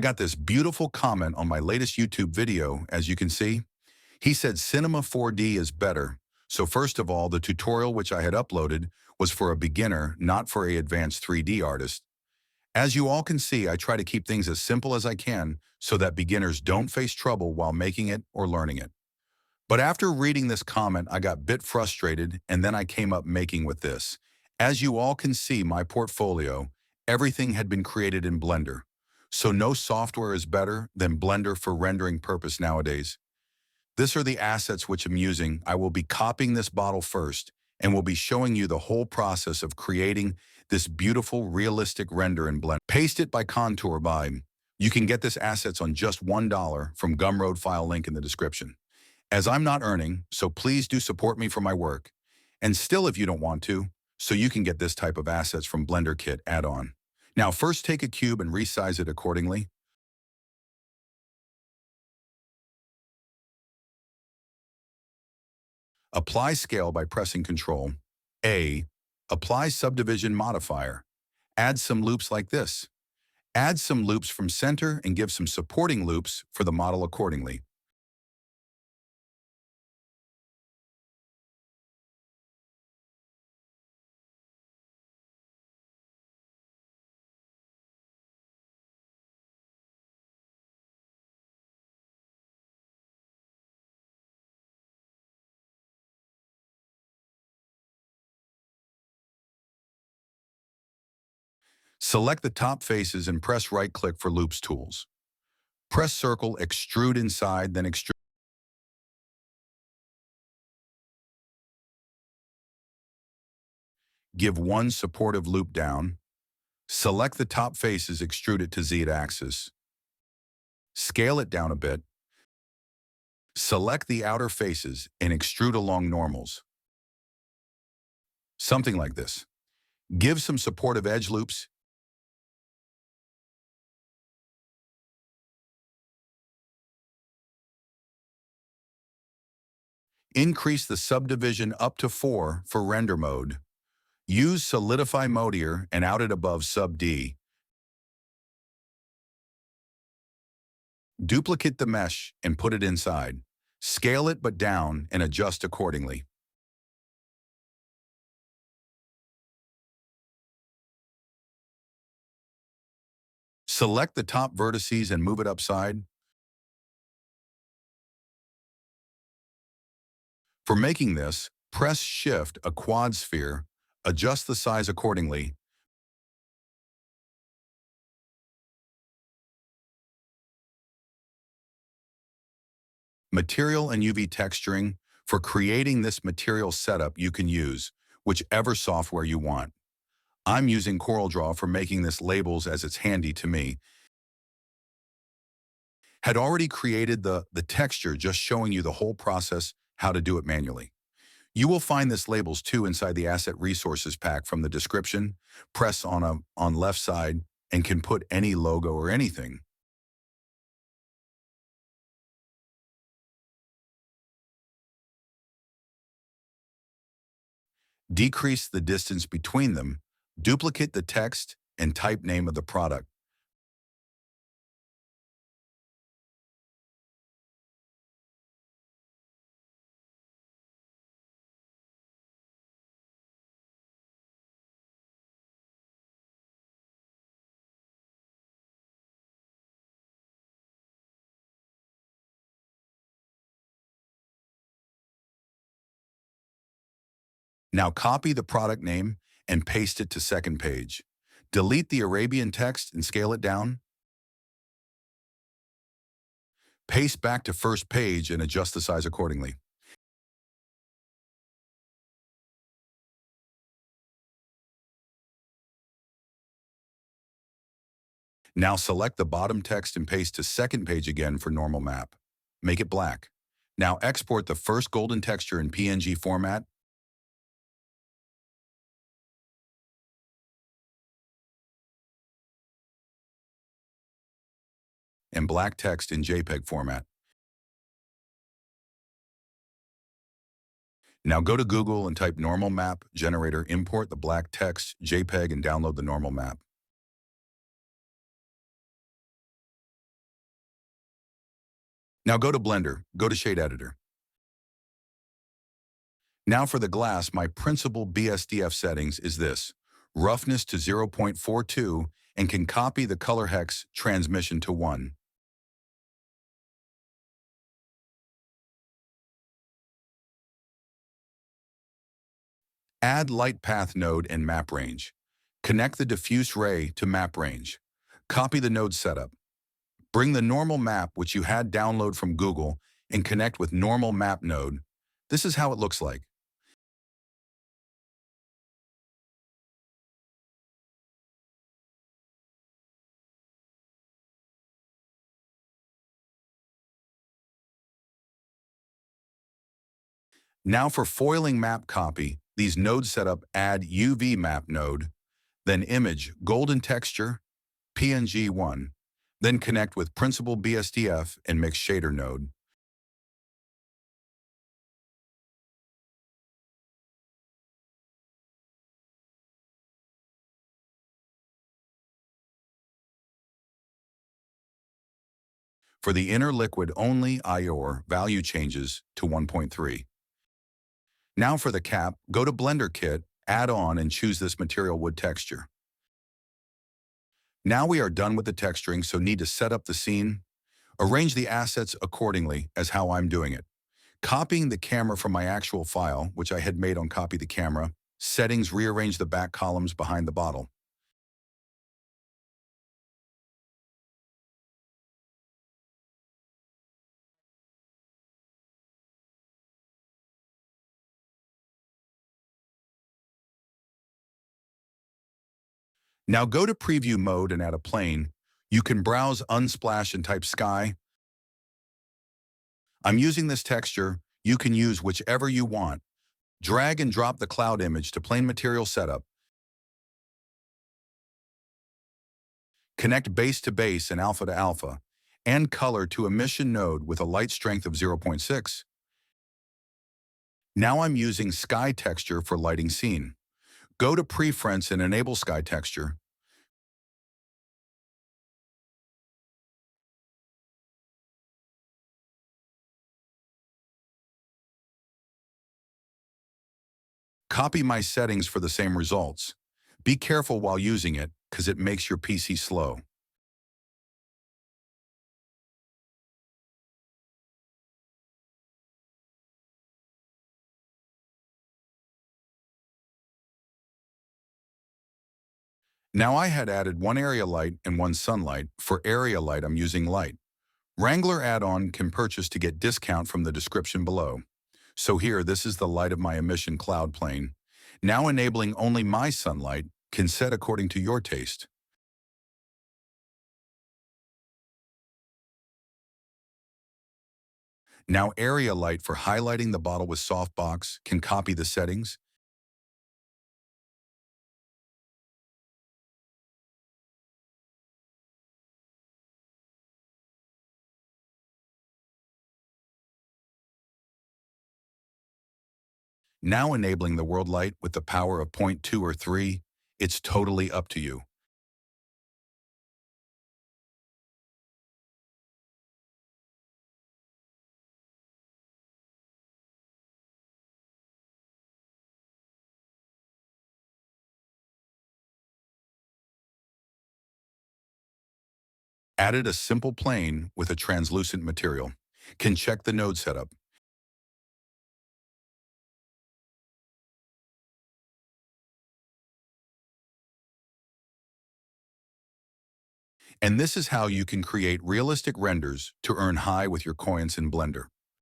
I got this beautiful comment on my latest YouTube video, as you can see. He said Cinema 4D is better. So first of all, the tutorial which I had uploaded was for a beginner, not for a advanced 3D artist. As you all can see, I try to keep things as simple as I can so that beginners don't face trouble while making it or learning it. But after reading this comment, I got a bit frustrated and then I came up making with this. As you all can see, my portfolio, everything had been created in Blender. So no software is better than Blender for rendering purpose nowadays. These are the assets which I'm using. I will be copying this bottle first and will be showing you the whole process of creating this beautiful realistic render in Blender. Paste it by contour by. You can get this assets on just $1 from Gumroad, file link in the description. As I'm not earning, so please do support me for my work. And still if you don't want to, so you can get this type of assets from Blender Kit add-on. Now first take a cube and resize it accordingly. Apply scale by pressing Ctrl A. Apply subdivision modifier. Add some loops like this. Add some loops from center and give some supporting loops for the model accordingly. Select the top faces and press right-click for Loops tools. Press circle, extrude inside, then extrude. Give one supportive loop down. Select the top faces, extrude it to Z-axis. Scale it down a bit. Select the outer faces and extrude along normals. Something like this. Give some supportive edge loops. Increase the subdivision up to 4 for render mode. Use Solidify mode here and out it above sub D. Duplicate the mesh and put it inside. Scale it but down and adjust accordingly. Select the top vertices and move it upside. For making this, press Shift, a quad sphere, adjust the size accordingly. Material and UV texturing. For creating this material setup, you can use whichever software you want. I'm using CorelDRAW for making this labels as it's handy to me. Had already created the texture, just showing you the whole process, how to do it manually. You will find this labels too inside the asset resources pack from the description. Press on left side and can put any logo or anything. Decrease the distance between them. Duplicate the text and type name of the product. Now copy the product name and paste it to second page. Delete the Arabian text and scale it down. Paste back to first page and adjust the size accordingly. Now select the bottom text and paste to second page again for normal map. Make it black. Now export the first golden texture in PNG format. And black text in JPEG format. Now go to Google and type normal map generator, import the black text JPEG and download the normal map. Now go to Blender, go to Shade Editor. Now for the glass, my principal BSDF settings is this: roughness to 0.42 and can copy the color hex transmission to 1. Add light path node and map range. Connect the diffuse ray to map range. Copy the node setup. Bring the normal map which you had download from Google and connect with normal map node. This is how it looks like. Now for foiling map copy, these nodes setup add UV map node, then image golden texture, PNG1, then connect with principal BSDF and mix shader node. For the inner liquid only IOR value changes to 1.3. Now for the cap, go to Blender Kit, add on and choose this material wood texture. Now we are done with the texturing, so need to set up the scene. Arrange the assets accordingly as how I'm doing it. Copying the camera from my actual file, which I had made on Copy the Camera, settings rearrange the back columns behind the bottle. Now go to preview mode and add a plane. You can browse unsplash and type sky. I'm using this texture. You can use whichever you want. Drag and drop the cloud image to plane material setup. Connect base to base and alpha to alpha, and color to emission node with a light strength of 0.6. Now I'm using sky texture for lighting scene. Go to preference and enable sky texture. Copy my settings for the same results. Be careful while using it, because it makes your PC slow. Now I had added one area light and one sunlight. For area light, I'm using light. Wrangler add-on can purchase to get discount from the description below. So here, this is the light of my emission cloud plane. Now enabling only my sunlight, can set according to your taste. Now area light for highlighting the bottle with softbox, can copy the settings. Now enabling the world light with the power of zero point 0.2 or 3, it's totally up to you. Added a simple plane with a translucent material. Can check the node setup. And this is how you can create realistic renders to earn high with your coins in Blender.